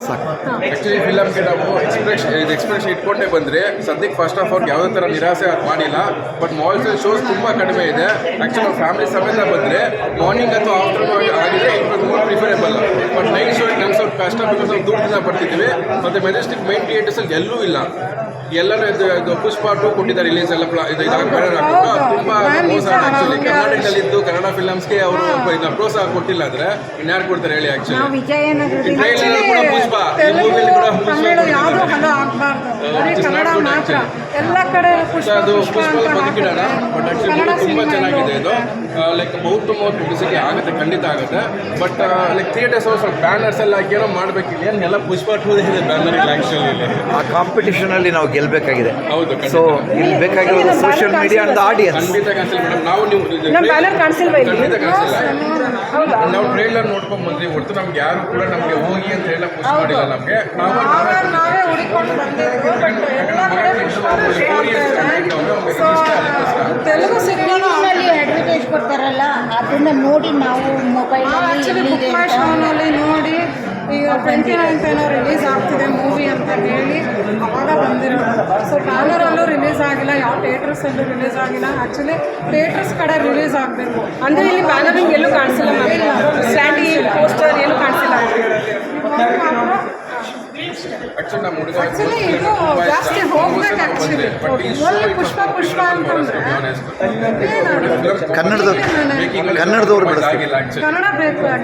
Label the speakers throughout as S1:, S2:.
S1: Actually ಫಿಲಮ್ಗೆ ನಾವು expression ಇಟ್ಕೊಂಡೇ ಬಂದರೆ ಸದ್ಯಕ್ಕೆ ಫಸ್ಟ್ ಆಫ್ ಆಲ್ ಯಾವುದೇ ಥರ ನಿರಾಸೆ ಅದು ಮಾಡಿಲ್ಲ. ಬಟ್ ಮಾಲ್ಸಲ್ಲಿ ಶೋಸ್ ತುಂಬ ಕಡಿಮೆ ಇದೆ. ಆ್ಯಕ್ಚುಲಿ ನಾವು ಫ್ಯಾಮಿಲಿ ಸಮೇತ ಬಂದರೆ ಮಾರ್ನಿಂಗ್ ಅಥವಾ ಆಫ್ಟರ್ನೂನ್ ಆಗಿದ್ರೆ it was more preferable. But night show ನಮ್ಗೆ ಸ್ವಲ್ಪ ಕಷ್ಟ ಬಿಕಾಸ್ ನಾವು ದೂರದಿಂದ ಬರ್ತಿದ್ವಿ. ಮತ್ತು ಮೆಜೆಸ್ಟಿಕ್ ಮೈನ್ ಥಿಯೇಟರ್ಸಲ್ಲಿ ಎಲ್ಲೂ ಇಲ್ಲ. ಎಲ್ಲರೂ ಇದು ಪುಷ್ಪ 2 ಕೊಟ್ಟಿದ್ದಾರೆ ರಿಲೀಸ್ ಎಲ್ಲ ಇದಾಗ ಬ್ಯಾನರ್ ಹಾಕ್ಬಿಟ್ಟು ಅದು ತುಂಬ ಮೋಸ. ಆ್ಯಕ್ಚುಲಿ ಕರ್ನಾಟಕದಲ್ಲಿದ್ದು ಕನ್ನಡ ಫಿಲಮ್ಸ್ಗೆ ಅವರು ಇದನ್ನ ಪ್ರೋತ್ಸಾಹ ಕೊಟ್ಟಿಲ್ಲ ಅಂದರೆ ಇನ್ಯಾರು ಕೊಡ್ತಾರೆ ಹೇಳಿ? ಆ್ಯಕ್ಚುಲಿ ಟ್ರೈಲರ್ ಕೂಡ ಪುಷ್ಪ, ಈ ಮೂವಿಯಲ್ಲಿ ಕೂಡ ಅದು ಪುಷ್ಪ ಬದುಕಿಡೋಣ. ಬಟ್ ಆ್ಯಕ್ಚುಲಿ ತುಂಬ ಚೆನ್ನಾಗಿದೆ ಇದು. Like mouth to mouth publicity ಆಗುತ್ತೆ, ಖಂಡಿತ ಆಗುತ್ತೆ. ಬಟ್ ಲೈಕ್ ಥಿಯೇಟರ್ಸ್ ಸ್ವಲ್ಪ ಬ್ಯಾನರ್ಸ್ ಎಲ್ಲ ಹಾಕಿ ಏನೋ ಮಾಡಬೇಕಿಲ್ಲ. ಏನೆಲ್ಲ ಪುಷ್ಪ 2 ಇದೆ ಬ್ಯಾನರ್ ಇಲ್ಲ. ಆ್ಯಕ್ಚುಲಿ ಆ
S2: ಕಾಂಪಿಟೇಷನಲ್ಲಿ ನಾವು ಗೆಲ್ಲಬೇಕಾಗಿದೆ.
S1: ಹೌದು.
S2: ಸೊ ಇಲ್ಲಿ ಬೇಕಾಗಿರೋದು ಸೋಷಿಯಲ್ ಮೀಡಿಯಾ ಅಂಡ್ ಆಡಿಯನ್ಸ್.
S1: ಖಂಡಿತ ಕಾಣಿಸಿಲ್ಲ ಮೇಡಮ್. ನಾವು ನೀವು ಖಂಡಿತ ಕಾಣಿಸಿಲ್ಲ. ನಾವು ಟ್ರೈಲರ್ ನೋಡ್ಕೊಂಡ್ ಬಂದ್ರಿ ಹೊರತು ನಮ್ಗೆ ಯಾರು ಕೂಡ ನಮಗೆ ಹೋಗಿ ಅಂತ ಹೇಳ ಪುಷ್ ಮಾಡಿಲ್ಲ. ನಮಗೆ
S3: ತೆಲುಗು ಸಿನಿಮಾನಲ್ಲಿ ಅಡ್ವರ್ಟೈಸ್ ಕೊಡ್ತಾರಲ್ಲ, ಅದನ್ನ ನೋಡಿ ನಾವು ಮೊಬೈಲಲ್ಲಿ ಶೋನಲ್ಲಿ ನೋಡಿ ಈಗ 29th ಏನೋ ರಿಲೀಸ್ ಆಗ್ತಿದೆ ಮೂವಿ ಅಂತ ಹೇಳಿ ಅವಾಗ ಬಂದಿರೋದು. ಸೊ ಬ್ಯಾನರಲ್ಲೂ ರಿಲೀಸ್ ಆಗಿಲ್ಲ, ಯಾವ ಥಿಯೇಟರ್ಸಲ್ಲೂ ರಿಲೀಸ್ ಆಗಿಲ್ಲ. ಆ್ಯಕ್ಚುಲಿ ಥಿಯೇಟರ್ಸ್ ಕಡೆ ರಿಲೀಸ್ ಆಗಬೇಕು ಅಂದರೆ ಇಲ್ಲಿ ಬ್ಯಾನರಿಂಗ್ ಎಲ್ಲೂ ಕಾಣಿಸಿಲ್ಲ, ಸ್ಟ್ಯಾಂಡಿ ಪೋಸ್ಟರ್ ಏನೂ ಕಾಣಿಸಿಲ್ಲ. ಆ್ಯಕ್ಚುಲಿ ಇದು ಜಾಸ್ತಿ ಹೋಗ್ಬೇಕು. ಆ್ಯಕ್ಚುಲಿ ಓನ್ಲಿ ಪುಷ್ಪ ಪುಷ್ಪ ಅಂತಂದರೆ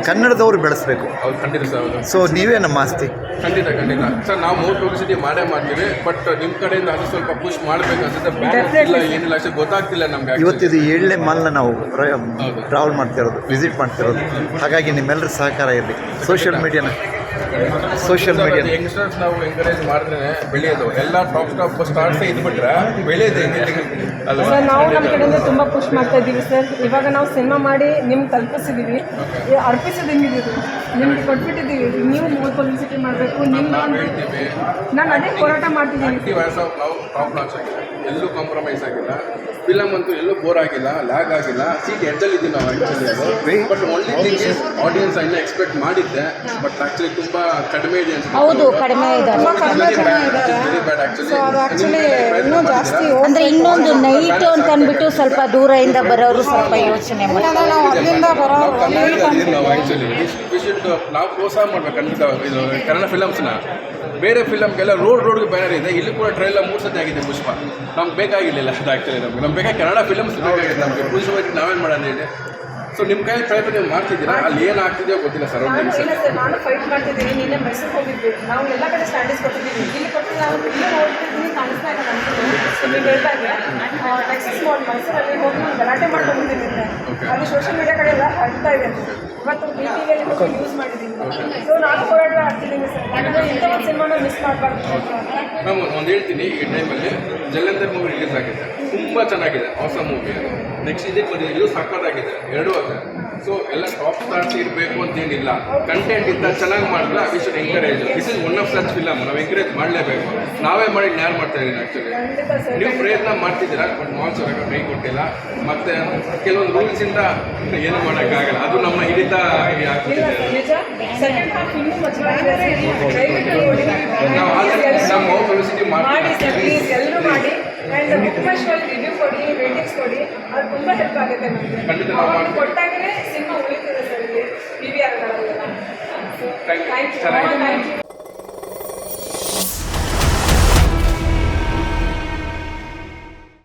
S2: ಕನ್ನಡದವ್ರು ಬೆಳೆಸಬೇಕು. ಸೊ ನೀವೇ ನಮ್ಮ ಆಸ್ತಿ.
S1: ಖಂಡಿತ ಸರ್. ನಾವು ಮೋರ್ ಪಬ್ಲಿಸಿಟಿ ಮಾಡ್ತೀವಿ. ಬಟ್ ನಿಮ್ಮ ಕಡೆಯಿಂದ ಅದು ಸ್ವಲ್ಪ ಪುಷ್ ಮಾಡಬೇಕು ಅನ್ಸುತ್ತೆ. ಬ್ಯಾನರ್ಸ್ ಇಲ್ಲ, ಏನಿಲ್ಲ, ಅಷ್ಟೇ ಗೊತ್ತಾಗ್ತಿಲ್ಲ ನಮ್ಗೆ.
S2: ಇವತ್ತಿದು 7ನೇ ಮಾಲ್ನ ನಾವು ಟ್ರಾವೆಲ್ ಮಾಡ್ತಿರೋದು, ವಿಸಿಟ್ ಮಾಡ್ತಿರೋದು. ಹಾಗಾಗಿ ನಿಮ್ಮೆಲ್ಲರ ಸಹಕಾರ ಇರಲಿ. ಸೋಷಿಯಲ್ ಮೀಡಿಯಾ
S1: ಯಂಗ್ಸ್ಟರ್ಸ್ ನಾವು ಎಂಕರೇಜ್ ಮಾಡಿದ್ರೆ ಬೆಳೆಯೋದು. ಎಲ್ಲ ಟಾಪ್ ಸ್ಟಾರ್ಸೇ ಇದ್ಬಿಟ್ರೆ ಬೆಳೆಯೋದು
S4: ಸರ್. ನಾವು ನಮ್ಮ ಕಡೆಯಿಂದ ತುಂಬ ಪುಷ್ ಮಾಡ್ತಾ ಇದ್ದೀವಿ ಸರ್. ಇವಾಗ ನಾವು ಸಿನಿಮಾ ಮಾಡಿ ನಿಮ್ಗೆ ತಲುಪಿಸಿದ್ದೀವಿ, ಅರ್ಪಿಸಿದ್ದೀವಿ, ನಿಮ್ಗೆ ಕೊಟ್ಬಿಟ್ಟಿದ್ದೀವಿ. ನೀವು ಮೋರ್ ಪಬ್ಲಿಸಿಟಿ ಮಾಡಬೇಕು. ನಾನು ಅದೇ ಹೋರಾಟ ಮಾಡ್ತಿದ್ದೀನಿ.
S1: ನಾವು ಟಾಪ್ ಲಾಂಚ್ ಆಗಿಲ್ಲ, ಎಲ್ಲೂ ಕಾಂಪ್ರಮೈಸ್ ಆಗಿಲ್ಲ. ಫಿಲಮ್ ಅಂತೂ ಎಲ್ಲೂ ಬೋರ್ ಆಗಿಲ್ಲ, ಲ್ಯಾಗ್ ಆಗಿಲ್ಲ. ಸೀಟ್ ಎಡ್ಡಲ್ಲಿದ್ದೀವಿ ನಾವು ಆ್ಯಕ್ಚುಲಿ. ಅದು but only thing is audience ಇನ್ನೂ ಎಕ್ಸ್ಪೆಕ್ಟ್ ಮಾಡಿದ್ದೆ. ಬಟ್ ಆ್ಯಕ್ಚುಲಿ ತುಂಬ ಕಡಿಮೆ ಇದೆ ಅನ್ಸುತ್ತೆ.
S3: ಹೌದು, ಕಡಿಮೆ ಇದೆ.
S1: Very bad actually.
S3: ಅಂದರೆ ಇನ್ನೊಂದು ನೈಟ್ ಅಂತ ಅಂದ್ಬಿಟ್ಟು ಸ್ವಲ್ಪ ದೂರದಿಂದ ಬರೋರು ಸ್ವಲ್ಪ ಯೋಚನೆ ಮಾಡ್ತಾರೆ.
S1: ನಾವು ಪ್ರೋತ್ಸಾಹ ಮಾಡ್ಬೇಕು ಖಂಡಿತ ಇದು ಕನ್ನಡ ಫಿಲಮ್ಸ್ನ. ಬೇರೆ ಫಿಲಮ್ಗೆಲ್ಲ ರೋಡ್ಗೆ ಬ್ಯಾನರ್ ಇದೆ. ಇಲ್ಲಿ ಕೂಡ ಟ್ರೈಲರ್ 3 ಸತಿ ಆಗಿದೆ ಪುಷ್ಪ. ನಮ್ಗೆ ಬೇಕಾಗಿರಲಿಲ್ಲ ಅದು. ಆ್ಯಕ್ಚುಲಿ ನಮ್ಗೆ ಬೇಕಾಗಿ ಕನ್ನಡ ಫಿಲಮ್ಸ್ ಬೇಕಾಗಿದೆ. ನಮಗೆ ಪುಷ್ಪವಾಗಿ ನಾವೇನು ಮಾಡೋಣ ಹೇಳಿ? ಸೊ ನಿಮ್ಮ ಕೈ ಪ್ರಯತ್ನ ನೀವು ಮಾಡ್ತಿದ್ದೀರಾ? ಅಲ್ಲಿ ಏನು ಆಗ್ತಿದೆಯೋ ಗೊತ್ತಿಲ್ಲ ಸರ್.
S4: ನಾನು ಫೈಟ್ ಮಾಡ್ತಿದ್ದೀನಿ. ನಿನ್ನೆ ಮೈಸೂರು ಹೋಗಿದ್ವಿ, ನಾವು ಎಲ್ಲ ಕಡೆ ಸ್ಟ್ಯಾಂಡರ್ಸ್ ಕೊಟ್ಟಿದ್ದೀವಿ. ಇಲ್ಲಿ ಕೊಟ್ಟು ನಾವು ಇಲ್ಲಿ ನೋಡ್ತಿದ್ದೀನಿ, ಕಾಣಿಸ್ತಾ ಇಲ್ಲ ನಮಗೆ. ನೀವು ಹೇಳ್ದಾಗೆ ಟೆಕ್ಸಸ್ ಮಾಲ್ ಮೈಸೂರಲ್ಲಿ ಹೋಗಿ ಗಲಾಟೆ ಮಾಡ್ಕೊಂಡಿದ್ದೀನಿ. ಅದು ಸೋಷಿಯಲ್ ಮೀಡಿಯಾ ಕಡೆ ಎಲ್ಲ ಹರಡ್ತಾ ಇದೆ. ಇವತ್ತು ಟಿವಿಯಲ್ಲಿ ಯೂಸ್ ಮಾಡಿದ್ದೀನಿ. ಸೊ ನಾನು ಹೋರಾಟ ಆಗ್ತಿದ್ದೀನಿ ಸರ್. ಯಾಕಂದರೆ ಇಂಥ ಒಂದು ಸಿನಿಮಾನ ಮಿಸ್ ಮಾಡಬಾರ್ದು.
S1: ನಾನು ಒಂದು ಹೇಳ್ತೀನಿ, ಈ ಟೈಮಲ್ಲಿ ಜಲಂಧರ್ ಮೂವಿ ರಿಲೀಸ್ ಆಗಿದೆ, ತುಂಬ ಚೆನ್ನಾಗಿದೆ, ಹೊಸ ಮೂವಿ. ನೆಕ್ಸ್ಟ್ ಇದಕ್ಕೆ ಬಂದಿದೆ, ಇದು ಸಕ್ಕತ್ತಾಗಿದೆ, ಎರಡೂ ಆಗಿದೆ. ಸೊ ಎಲ್ಲ ಟಾಪ್ ಸ್ಟಾರ್ಸ್ ಇರಬೇಕು ಅಂತೇನಿಲ್ಲ. ಕಂಟೆಂಟ್ ಇದ್ದ ಚೆನ್ನಾಗಿ ಮಾಡಿದ್ರೆ we should encourage. This is one of such film. ನಾವು ಎಂಕರೇಜ್ ಮಾಡಲೇಬೇಕು. ನಾವೇ ಮಾಡಿ ಯಾರು ಮಾಡ್ತಾ ಇದ್ದೀನಿ ಆ್ಯಕ್ಚುಲಿ. ನೀವು ಪ್ರಯತ್ನ ಮಾಡ್ತಿದ್ದೀರಾ, ಬಟ್ ಮಾಲ್ಸ್ ಅವರಾಗ ಕೈ ಕೊಟ್ಟಿಲ್ಲ. ಮತ್ತು ಕೆಲವೊಂದು ರೂಲ್ಸಿಂದ ಏನು ಮಾಡೋಕ್ಕಾಗಲ್ಲ. ಅದು ನಮ್ಮ ಹಿಡಿತ ನಾವು ಪಬ್ಲಿಸಿಟಿ
S4: ಮಾಡಿ ಎಲ್ಲರೂ ಮಾಡಿ. ಆ್ಯಂಡ್ ಮುಖ್ಯವಾಗಿ ರಿವ್ಯೂ ಕೊಡಿ, ರೇಟಿಂಗ್ಸ್ ಕೊಡಿ. ಅದು ತುಂಬ ಹೆಲ್ಪ್ ಆಗುತ್ತೆ ನಮಗೆ.
S1: ಖಂಡಿತ ನಾವು
S4: ಕೊಟ್ಟಾಗಲೇ ಸಿನಿಮಾ ಉಳಿತಿದೆ ಸರ್ ಇಲ್ಲಿ PVR. Thank you.